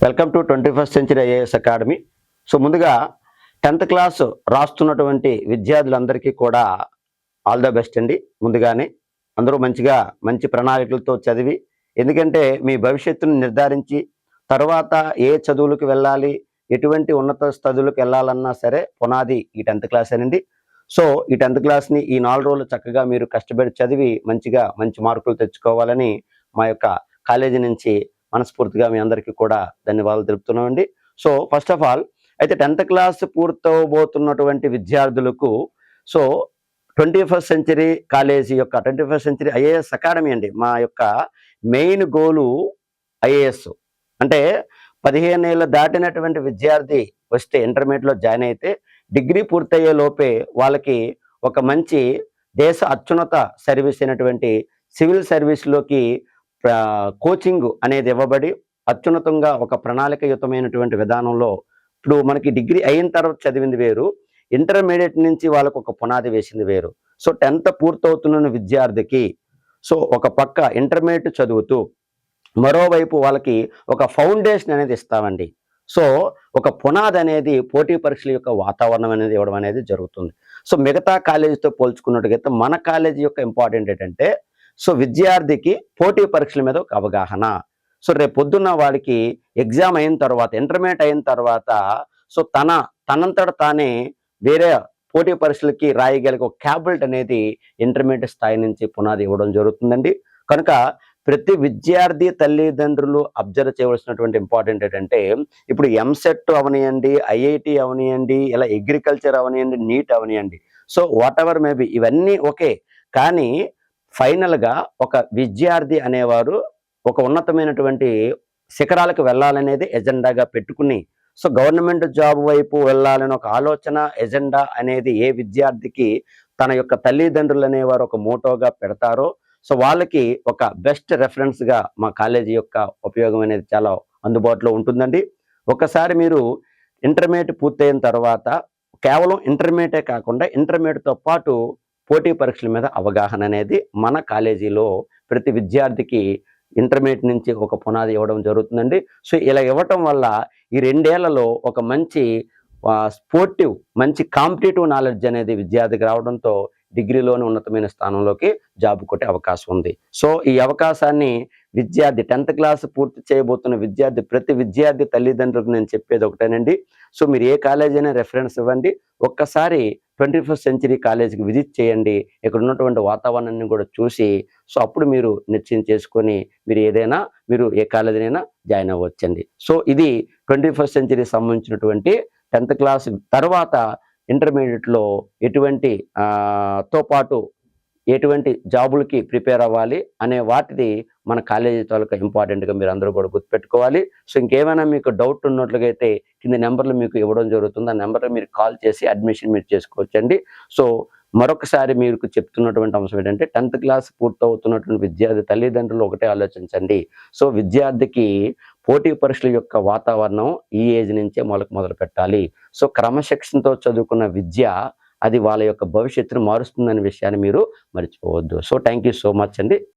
Welcome to 21st century IAS academy. So ముందుగా 10th class రాస్తున్నటువంటి విద్యార్థులందరికీ కూడా ఆల్ ద బెస్ట్ అండి. ముందుగానే అందరూ మంచి ప్రణాళికలతో చదివి, ఎందుకంటే మీ భవిష్యత్తును నిర్ధారించి తర్వాత ఏ చదువులకు వెళ్ళాలి, ఎటువంటి ఉన్నత చదువులకు వెళ్ళాలన్నా సరే పునాది ఈ 10th క్లాసేనండి. సో ఈ 10th క్లాస్ని ఈ 4 రోజులు చక్కగా మీరు కష్టపడి చదివి మంచి మార్కులు తెచ్చుకోవాలని మా యొక్క కాలేజీ నుంచి మనస్ఫూర్తిగా మీ అందరికీ కూడా ధన్యవాదాలు తెలుపుతున్నామండి. సో ఫస్ట్ ఆఫ్ ఆల్ అయితే 10th క్లాస్ పూర్తవబోతున్నటువంటి విద్యార్థులకు సో 21st సెంచరీ కాలేజీ యొక్క 21st సెంచరీ ఐఏఎస్ అకాడమీ అండి. మా యొక్క మెయిన్ గోలు ఐఏఎస్ అంటే 15 ఏళ్ళు దాటినటువంటి విద్యార్థి వస్తే ఇంటర్మీడియట్లో జాయిన్ అయితే డిగ్రీ పూర్తయ్యే లోపే వాళ్ళకి ఒక మంచి దేశ అత్యున్నత సర్వీస్ అయినటువంటి సివిల్ సర్వీస్లోకి కోచింగ్ అనేది ఇవ్వబడి అత్యున్నతంగా ఒక ప్రణాళికయుతమైనటువంటి విధానంలో ఇప్పుడు మనకి డిగ్రీ అయిన తర్వాత చదివింది వేరు, ఇంటర్మీడియట్ నుంచి వాళ్ళకు ఒక పునాది వేసింది వేరు. సో 10th పూర్తవుతున్న విద్యార్థికి సో ఒక పక్క ఇంటర్మీడియట్ చదువుతూ మరోవైపు వాళ్ళకి ఒక ఫౌండేషన్ అనేది ఇస్తామండి. సో ఒక పునాది అనేది పోటీ పరీక్షల యొక్క వాతావరణం అనేది ఇవ్వడం అనేది జరుగుతుంది. సో మిగతా కాలేజీతో పోల్చుకున్నట్టుగైతే మన కాలేజీ యొక్క ఇంపార్టెంట్ ఏంటంటే సో విద్యార్థికి పోటీ పరీక్షల మీద ఒక అవగాహన. సో రేపు పొద్దున్న వాడికి ఎగ్జామ్ అయిన తర్వాత ఇంటర్మీడియట్ అయిన తర్వాత సో తనంతట తానే వేరే పోటీ పరీక్షలకి రాయగలిగే ఒక క్యాబిలిటీ అనేది ఇంటర్మీడియట్ స్థాయి నుంచి పునాది ఇవ్వడం జరుగుతుందండి. కనుక ప్రతి విద్యార్థి తల్లిదండ్రులు అబ్జర్వ్ చేయవలసినటువంటి ఇంపార్టెంట్ ఏంటంటే ఇప్పుడు ఎంసెట్ అవనియండి, ఐఐటి అవనియండి, ఇలా అగ్రికల్చర్ అవనియండి, నీట్ అవనియండి, సో వాట్ ఎవర్ మేబీ ఇవన్నీ ఓకే. కానీ ఫైనల్గా ఒక విద్యార్థి అనేవారు ఒక ఉన్నతమైనటువంటి శిఖరాలకు వెళ్ళాలనేది ఎజెండాగా పెట్టుకుని సో గవర్నమెంట్ జాబ్ వైపు వెళ్ళాలని ఒక ఆలోచన ఎజెండా అనేది ఏ విద్యార్థికి తన యొక్క తల్లిదండ్రులు అనేవారు ఒక మోటోగా పెడతారో సో వాళ్ళకి ఒక బెస్ట్ రెఫరెన్స్గా మా కాలేజీ యొక్క ఉపయోగం అనేది చాలా అందుబాటులో ఉంటుందండి. ఒకసారి మీరు ఇంటర్మీడియట్ పూర్తయిన తర్వాత కేవలం ఇంటర్మీడియటే కాకుండా ఇంటర్మీడియట్తో పాటు పోటీ పరీక్షల మీద అవగాహన అనేది మన కాలేజీలో ప్రతి విద్యార్థికి ఇంటర్మీడియట్ నుంచి ఒక పునాది ఇవ్వడం జరుగుతుందండి. సో ఇలా ఇవ్వటం వల్ల ఈ 2 ఏళ్లలో ఒక మంచి స్పోర్టివ్ మంచి కాంపిటేటివ్ నాలెడ్జ్ అనేది విద్యార్థికి రావడంతో డిగ్రీలోని ఉన్నతమైన స్థానంలోకి జాబ్ కొట్టే అవకాశం ఉంది. సో ఈ అవకాశాన్ని విద్యార్థి 10th క్లాస్ పూర్తి చేయబోతున్న ప్రతి విద్యార్థి తల్లిదండ్రులకు నేను చెప్పేది ఒకటేనండి. సో మీరు ఏ కాలేజీ అయినా రెఫరెన్స్ ఇవ్వండి, ఒక్కసారి 21st సెంచరీ కాలేజీకి విజిట్ చేయండి, ఇక్కడ ఉన్నటువంటి వాతావరణాన్ని కూడా చూసి సో అప్పుడు మీరు నిశ్చయం చేసుకొని మీరు ఏ కాలేజీనైనా జాయిన్ అవ్వచ్చండి. సో ఇది 21st సెంచరీ సంబంధించినటువంటి 10th క్లాస్ తర్వాత ఇంటర్మీడియట్లో తో పాటు ఎటువంటి జాబులకి ప్రిపేర్ అవ్వాలి అనే వాటిది మన కాలేజీ తాలూకా ఇంపార్టెంట్గా మీరు అందరూ కూడా గుర్తుపెట్టుకోవాలి. సో ఇంకేమైనా మీకు డౌట్ ఉన్నట్లుగైతే కింద నెంబర్లు మీకు ఇవ్వడం జరుగుతుంది, ఆ నెంబర్లో మీరు కాల్ చేసి అడ్మిషన్ మీరు చేసుకోవచ్చండి. సో మరొకసారి మీకు చెప్తున్నటువంటి అంశం ఏంటంటే 10th క్లాస్ పూర్తవుతున్నటువంటి విద్యార్థి తల్లిదండ్రులు ఒకటే ఆలోచించండి. సో విద్యార్థికి పోటీ పరీక్షల యొక్క వాతావరణం ఈ ఏజ్ నుంచే మొదలు పెట్టాలి. సో క్రమశిక్షణతో చదువుకున్న విద్య అది వాళ్ళ యొక్క భవిష్యత్తును మారుస్తుందనే విషయాన్ని మీరు మర్చిపోవద్దు. So thank you so much అండి.